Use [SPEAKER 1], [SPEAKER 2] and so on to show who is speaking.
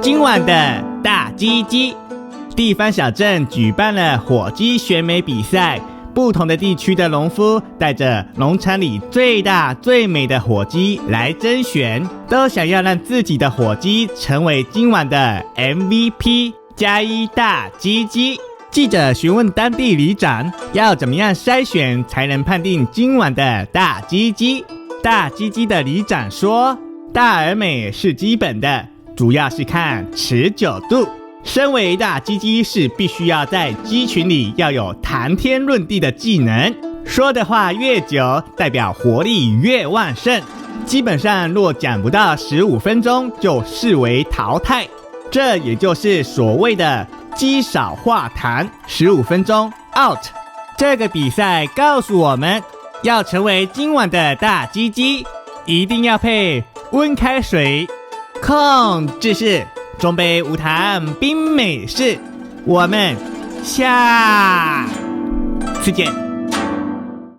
[SPEAKER 1] 今晚的大鸡鸡，地方小镇举办了火鸡选美比赛，不同的地区的农夫带着农场里最大最美的火鸡来甄选，都想要让自己的火鸡成为今晚的 MVP 加一大鸡鸡。记者询问当地里长，要怎么样筛选才能判定今晚的大鸡鸡？大鸡鸡的里长说，大而美是基本的，主要是看持久度。身为大鸡鸡是必须要在鸡群里要有谈天论地的技能，说的话越久，代表活力越旺盛。基本上若讲不到15分钟，就视为淘汰。这也就是所谓的鸡少话谈，15分钟 out。这个比赛告诉我们，要成为今晚的大鸡鸡，一定要配温开水。控制室，中杯无糖冰美式。我们下次见。